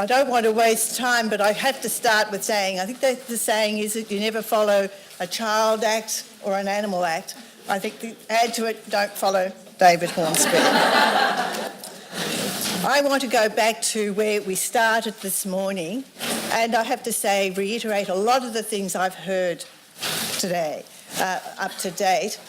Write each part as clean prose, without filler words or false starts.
I don't want to waste time, but I have to start with saying, I think that the saying is that you never follow a child act or an animal act. I think add to it, don't follow David Hornsby. I want to go back to where we started this morning, and I have to say, reiterate a lot of the things I've heard today, up to date.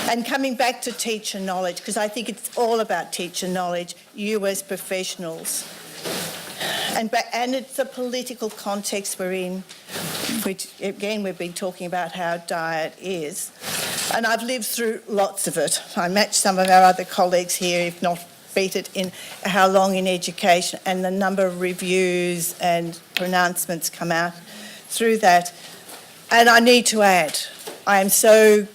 And coming back to teacher knowledge, because I think it's all about teacher knowledge, you as professionals. And it's the political context we're in, which, again, we've been talking about how dire it is. And I've lived through lots of it. I match some of our other colleagues here, if not beat it, in how long in education and the number of reviews and pronouncements come out through that. And I need to add, I am so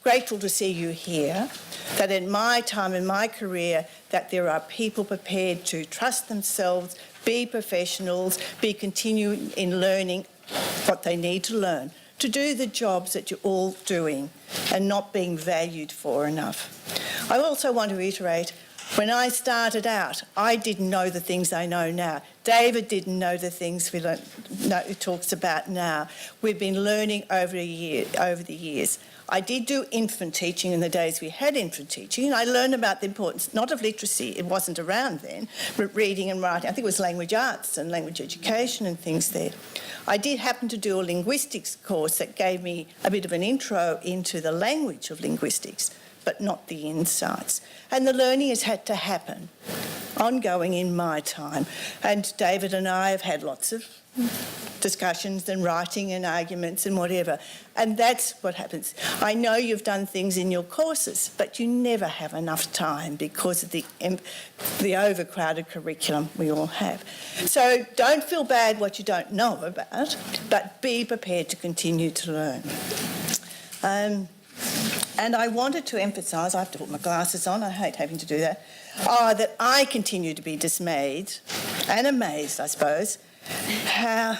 grateful to see you here, that in my time, in my career, that there are people prepared to trust themselves, be professionals, be continuing in learning what they need to learn, to do the jobs that you're all doing and not being valued for enough. I also want to reiterate, when I started out, I didn't know the things I know now. David didn't know the things he talks about now. We've been learning over the years. I did do infant teaching in the days we had infant teaching, and I learned about the importance, not of literacy, it wasn't around then, but reading and writing. I think it was language arts and language education and things there. I did happen to do a linguistics course that gave me a bit of an intro into the language of linguistics, but not the insights. And the learning has had to happen, ongoing in my time. And David and I have had lots of discussions and writing and arguments and whatever. And that's what happens. I know you've done things in your courses, but you never have enough time because of the overcrowded curriculum we all have. So don't feel bad what you don't know about, but be prepared to continue to learn. And I wanted to emphasise, I have to put my glasses on, I hate having to do that, that I continue to be dismayed and amazed, I suppose, how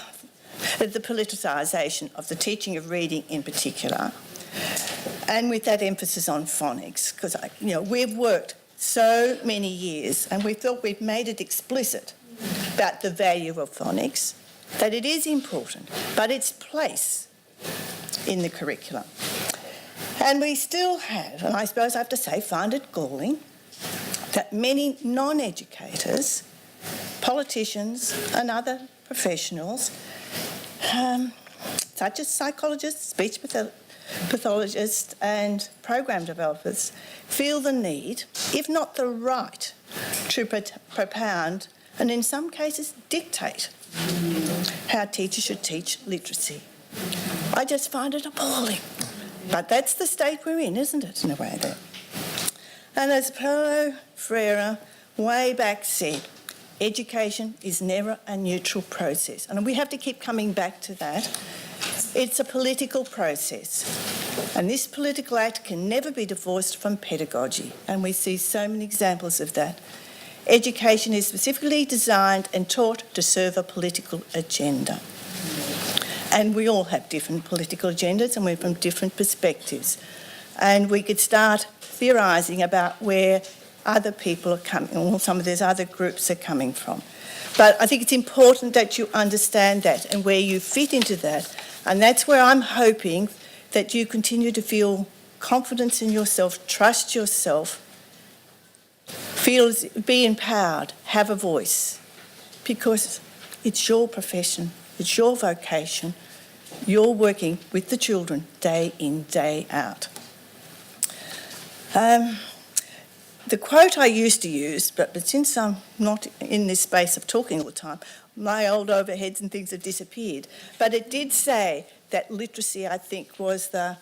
the politicisation of the teaching of reading in particular, and with that emphasis on phonics, because we've worked so many years and we thought we'd made it explicit about the value of phonics, that it is important, but its place in the curriculum. And we still have, and I suppose I have to say, find it galling, that many non-educators, politicians and other professionals, such as psychologists, speech pathologists and program developers, feel the need, if not the right, to propound and in some cases dictate how teachers should teach literacy. I just find it appalling. But that's the state we're in, isn't it, in a way there? And as Paulo Freire way back said, education is never a neutral process. And we have to keep coming back to that. It's a political process. And this political act can never be divorced from pedagogy. And we see so many examples of that. Education is specifically designed and taught to serve a political agenda. And we all have different political agendas and we're from different perspectives. And we could start theorising about where other people are coming, or some of these other groups are coming from. But I think it's important that you understand that and where you fit into that. And that's where I'm hoping that you continue to feel confidence in yourself, trust yourself, be empowered, have a voice, because it's your profession, it's your vocation, you're working with the children day in, day out. The quote I used to use, but since I'm not in this space of talking all the time, my old overheads and things have disappeared. But it did say that literacy, I think, was the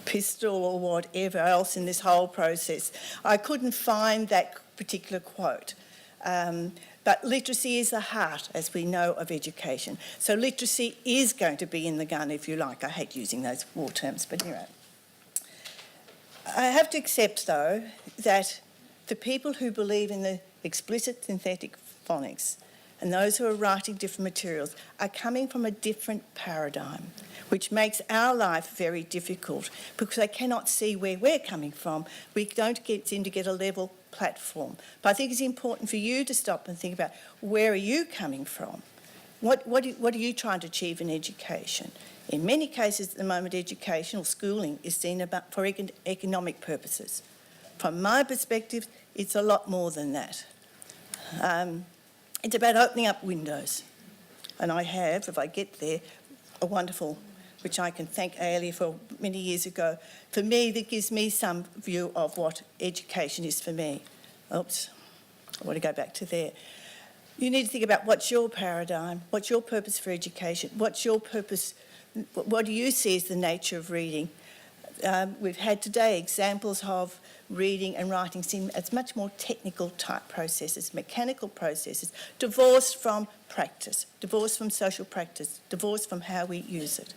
pistol or whatever else in this whole process. I couldn't find that particular quote. But literacy is the heart, as we know, of education. So literacy is going to be in the gun, if you like. I hate using those war terms, but anyway. I have to accept, though, that the people who believe in the explicit synthetic phonics and those who are writing different materials are coming from a different paradigm, which makes our life very difficult because they cannot see where we're coming from. We don't seem to get a level platform. But I think it's important for you to stop and think about, where are you coming from? What are you trying to achieve in education? In many cases at the moment, education or schooling is seen for economic purposes. From my perspective, it's a lot more than that. It's about opening up windows. And I have, if I get there, a wonderful, which I can thank Ailey for many years ago. For me, that gives me some view of what education is for me. Oops, I want to go back to there. You need to think about, what's your paradigm, what's your purpose for education, what's your purpose, what do you see as the nature of reading? We've had today examples of reading and writing seen as much more technical type processes, mechanical processes, divorced from practice, divorced from social practice, divorced from how we use it.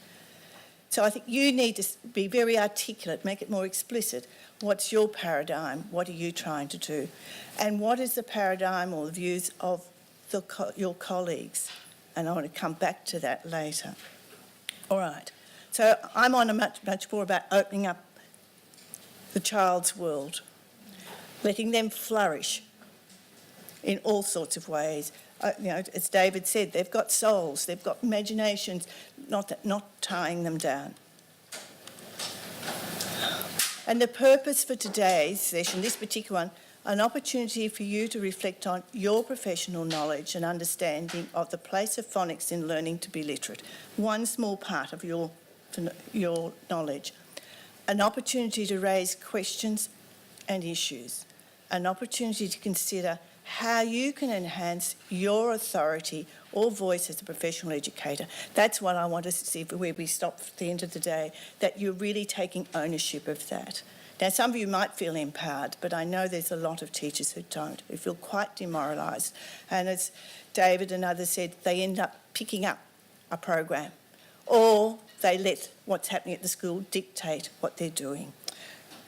So I think you need to be very articulate, make it more explicit. What's your paradigm? What are you trying to do? And what is the paradigm or the views of your colleagues? And I want to come back to that later. All right. So I'm on a much more about opening up the child's world, letting them flourish in all sorts of ways. As David said, they've got souls, they've got imaginations, not tying them down. And the purpose for today's session, this particular one, an opportunity for you to reflect on your professional knowledge and understanding of the place of phonics in learning to be literate. One small part of your knowledge. An opportunity to raise questions and issues. An opportunity to consider how you can enhance your authority or voice as a professional educator. That's what I want to see where we stop at the end of the day, that you're really taking ownership of that. Now, some of you might feel empowered, but I know there's a lot of teachers who don't, who feel quite demoralised. And as David and others said, they end up picking up a program, or they let what's happening at the school dictate what they're doing.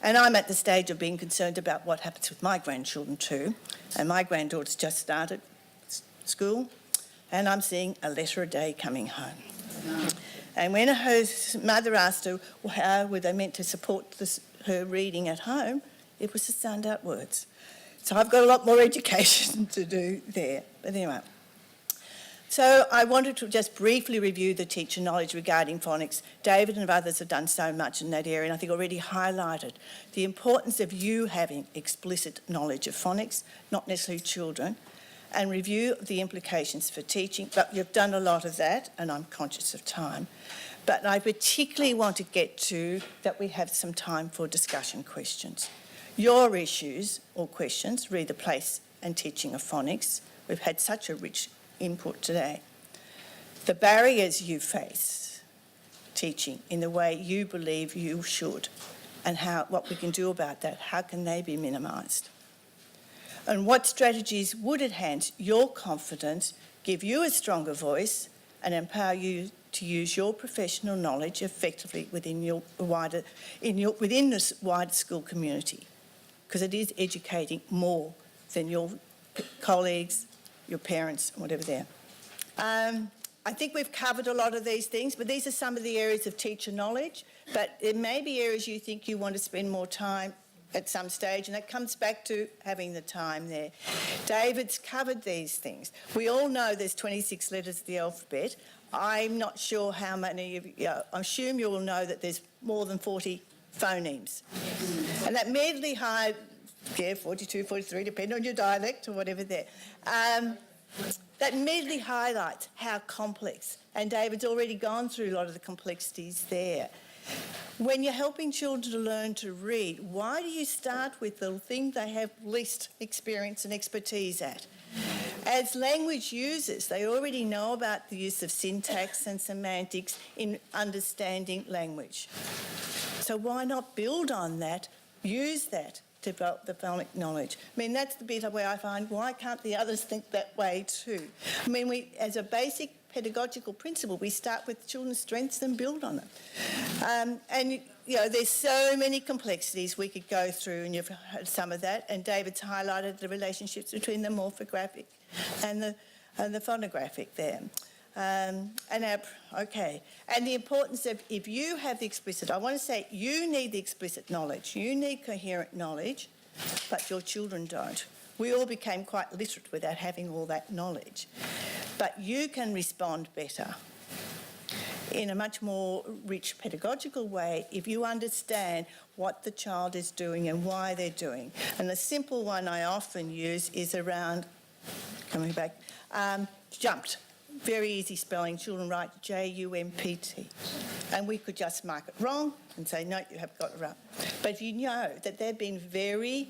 And I'm at the stage of being concerned about what happens with my grandchildren too. And my granddaughter's just started school, and I'm seeing a letter a day coming home. And when her mother asked her how were they meant to support her reading at home, it was the standout words. So I've got a lot more education to do there. But anyway. So I wanted to just briefly review the teacher knowledge regarding phonics. David and others have done so much in that area, and I think already highlighted the importance of you having explicit knowledge of phonics, not necessarily children, and review the implications for teaching. But you've done a lot of that, and I'm conscious of time. But I particularly want to get to that we have some time for discussion questions. Your issues or questions, read the place and teaching of phonics. We've had such a rich input today. The barriers you face teaching in the way you believe you should, and what we can do about that. How can they be minimised? And what strategies would enhance your confidence, give you a stronger voice, and empower you to use your professional knowledge effectively within this wider school community, because it is educating more than your colleagues, your parents, whatever they are. I think we've covered a lot of these things, but these are some of the areas of teacher knowledge. But there may be areas you think you want to spend more time at some stage, and that comes back to having the time there. David's covered these things. We all know there's 26 letters of the alphabet. I'm not sure how many of you, I assume you will know that there's more than 40 phonemes. And that immediately 42, 43, depending on your dialect or whatever there. That immediately highlights how complex, and David's already gone through a lot of the complexities there. When you're helping children to learn to read, why do you start with the thing they have least experience and expertise at? As language users, they already know about the use of syntax and semantics in understanding language. So why not build on that, use that, to develop the phonic knowledge? I mean, that's the bit where I find, why can't the others think that way too? I mean, we, as a basic pedagogical principle, we start with children's strengths and build on them. And, you know, there's so many complexities we could go through, and you've heard some of that, and David's highlighted the relationships between the morphographic and the phonographic there. And the importance of, if you have the explicit, I want to say you need the explicit knowledge, you need coherent knowledge, but your children don't. We all became quite literate without having all that knowledge. But you can respond better in a much more rich pedagogical way if you understand what the child is doing and why they're doing. And the simple one I often use is around, coming back, jumped. Very easy spelling. Children write J-U-M-P-T. And we could just mark it wrong and say, no, you have got it right. But you know that they've been very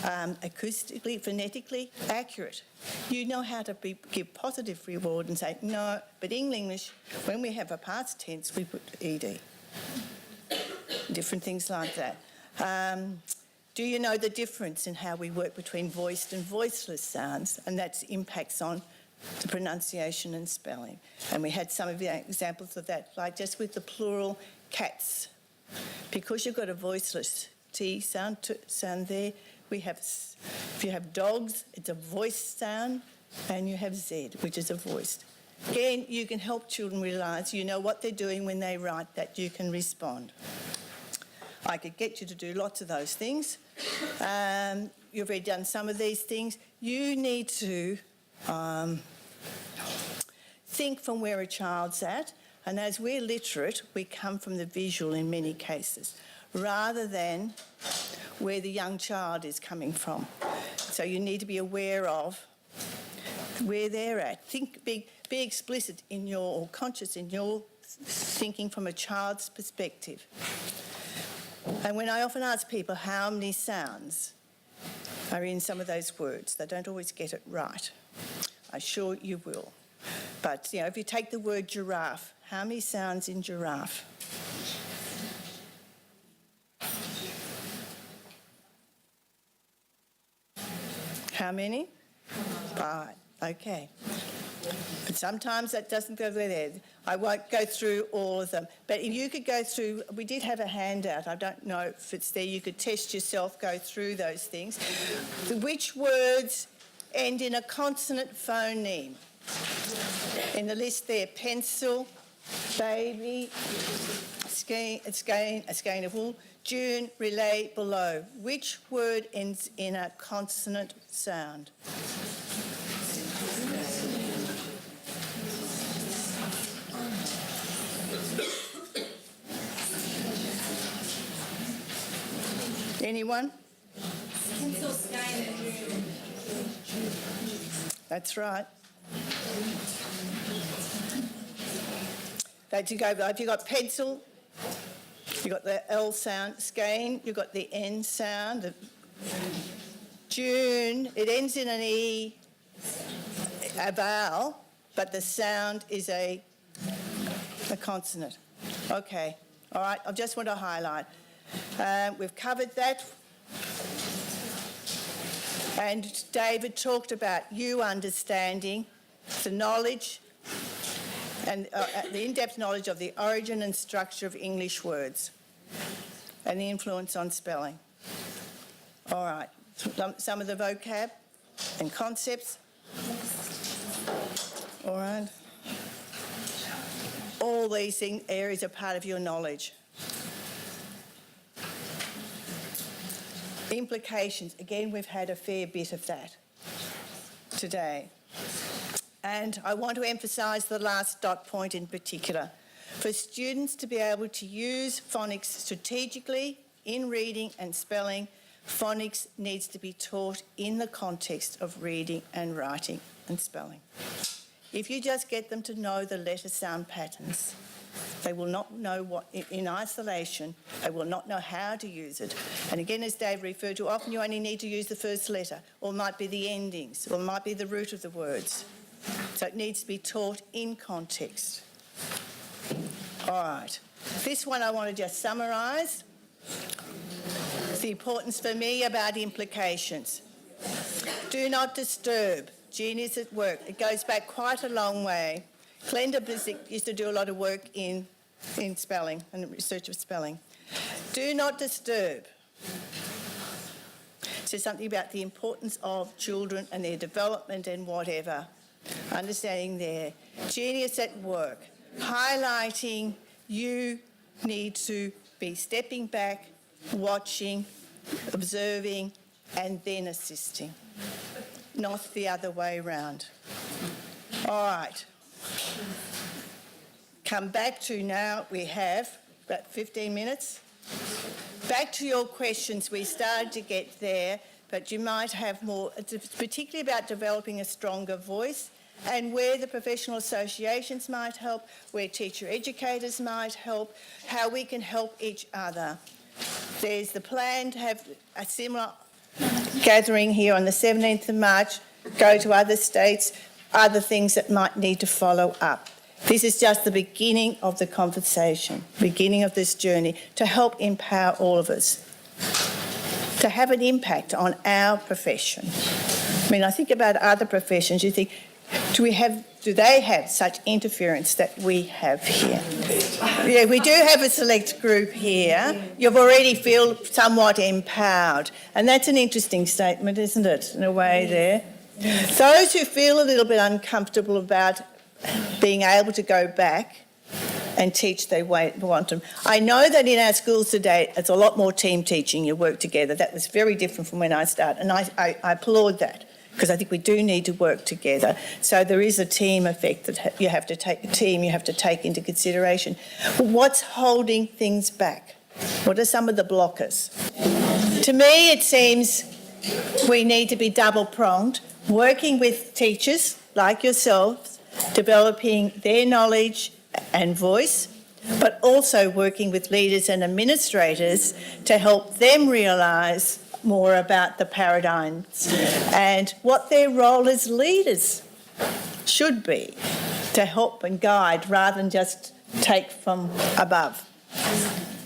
acoustically, phonetically accurate. You know how to give positive reward and say, no, but in English, when we have a past tense, we put ed. Different things like that. Do you know the difference in how we work between voiced and voiceless sounds? And that impacts on the pronunciation and spelling. And we had some of the examples of that, like just with the plural cats. Because you've got a voiceless T sound there, we have, if you have dogs, it's a voiced sound, and you have Z, which is a voiced. Again, you can help children realise you know what they're doing when they write, that you can respond. I could get you to do lots of those things. You've already done some of these things. You need to think from where a child's at, and as we're literate, we come from the visual in many cases, rather than where the young child is coming from. So you need to be aware of where they're at. Be explicit in your, or conscious in your thinking from a child's perspective. And when I often ask people how many sounds are in some of those words, they don't always get it right. I'm sure you will. But, you know, if you take the word giraffe, how many sounds in giraffe? How many? 5. Okay. But sometimes that doesn't go there. I won't go through all of them. But if you could go through, we did have a handout. I don't know if it's there. You could test yourself, go through those things. Which words end in a consonant phoneme? In the list there, pencil, baby, a skein of wool, June, relay, below. Which word ends in a consonant sound? Anyone? Pencil, skein, and June. That's right. If you got pencil, you got the L sound, skein, you got the N sound. June, it ends in an E, a vowel, but the sound is a consonant. Okay, all right, I just want to highlight. We've covered that. And David talked about you understanding the knowledge and the in-depth knowledge of the origin and structure of English words and the influence on spelling. All right, some of the vocab and concepts. All right. All these areas are part of your knowledge. Implications, again, we've had a fair bit of that today. And I want to emphasise the last dot point in particular. For students to be able to use phonics strategically in reading and spelling, phonics needs to be taught in the context of reading and writing and spelling. If you just get them to know the letter sound patterns, they will not know what, in isolation, they will not know how to use it. And again, as Dave referred to, often you only need to use the first letter, or it might be the endings, or it might be the root of the words. So it needs to be taught in context. All right. This one I want to just summarise. The importance for me about implications. Do not disturb. Genius at work. It goes back quite a long way. Glenda Blizzak used to do a lot of work in spelling and research of spelling. Do not disturb. It says something about the importance of children and their development and whatever. Understanding their genius at work. Highlighting you need to be stepping back, watching, observing, and then assisting, not the other way round. All right. Come back to now, we have about 15 minutes. Back to your questions, we started to get there, but you might have more, particularly about developing a stronger voice and where the professional associations might help, where teacher educators might help, how we can help each other. There's the plan to have a similar gathering here on the 17th of March, go to other states, other things that might need to follow up. This is just the beginning of the conversation, beginning of this journey to help empower all of us to have an impact on our profession. I mean, I think about other professions, you think, do they have such interference that we have here? Yeah, we do have a select group here. You've already feel somewhat empowered. And that's an interesting statement, isn't it, in a way there? Those who feel a little bit uncomfortable about being able to go back and teach they want them. I know that in our schools today, it's a lot more team teaching, you work together. That was very different from when I started, and I applaud that, because I think we do need to work together. So there is a team effect that you have to take into consideration. But what's holding things back? What are some of the blockers? To me, it seems we need to be double-pronged, working with teachers like yourselves, developing their knowledge and voice, but also working with leaders and administrators to help them realise more about the paradigms and what their role as leaders should be to help and guide rather than just take from above.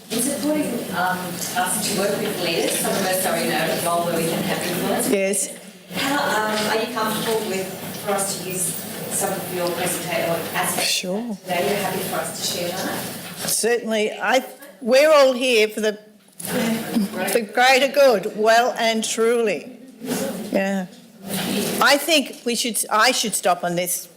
In supporting us to work with leaders, some of us are in a role where we can have influence. Yes. How are you comfortable for us to use some of your presentation aspects? Sure. Today, you're happy for us to share that? Certainly. We're all here for the greater good, well and truly. Yeah. I think I should stop on this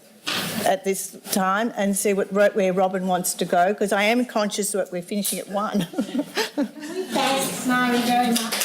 at this time and see where Robin wants to go, because I am conscious that we're finishing at 1. Thanks, Marie, very much.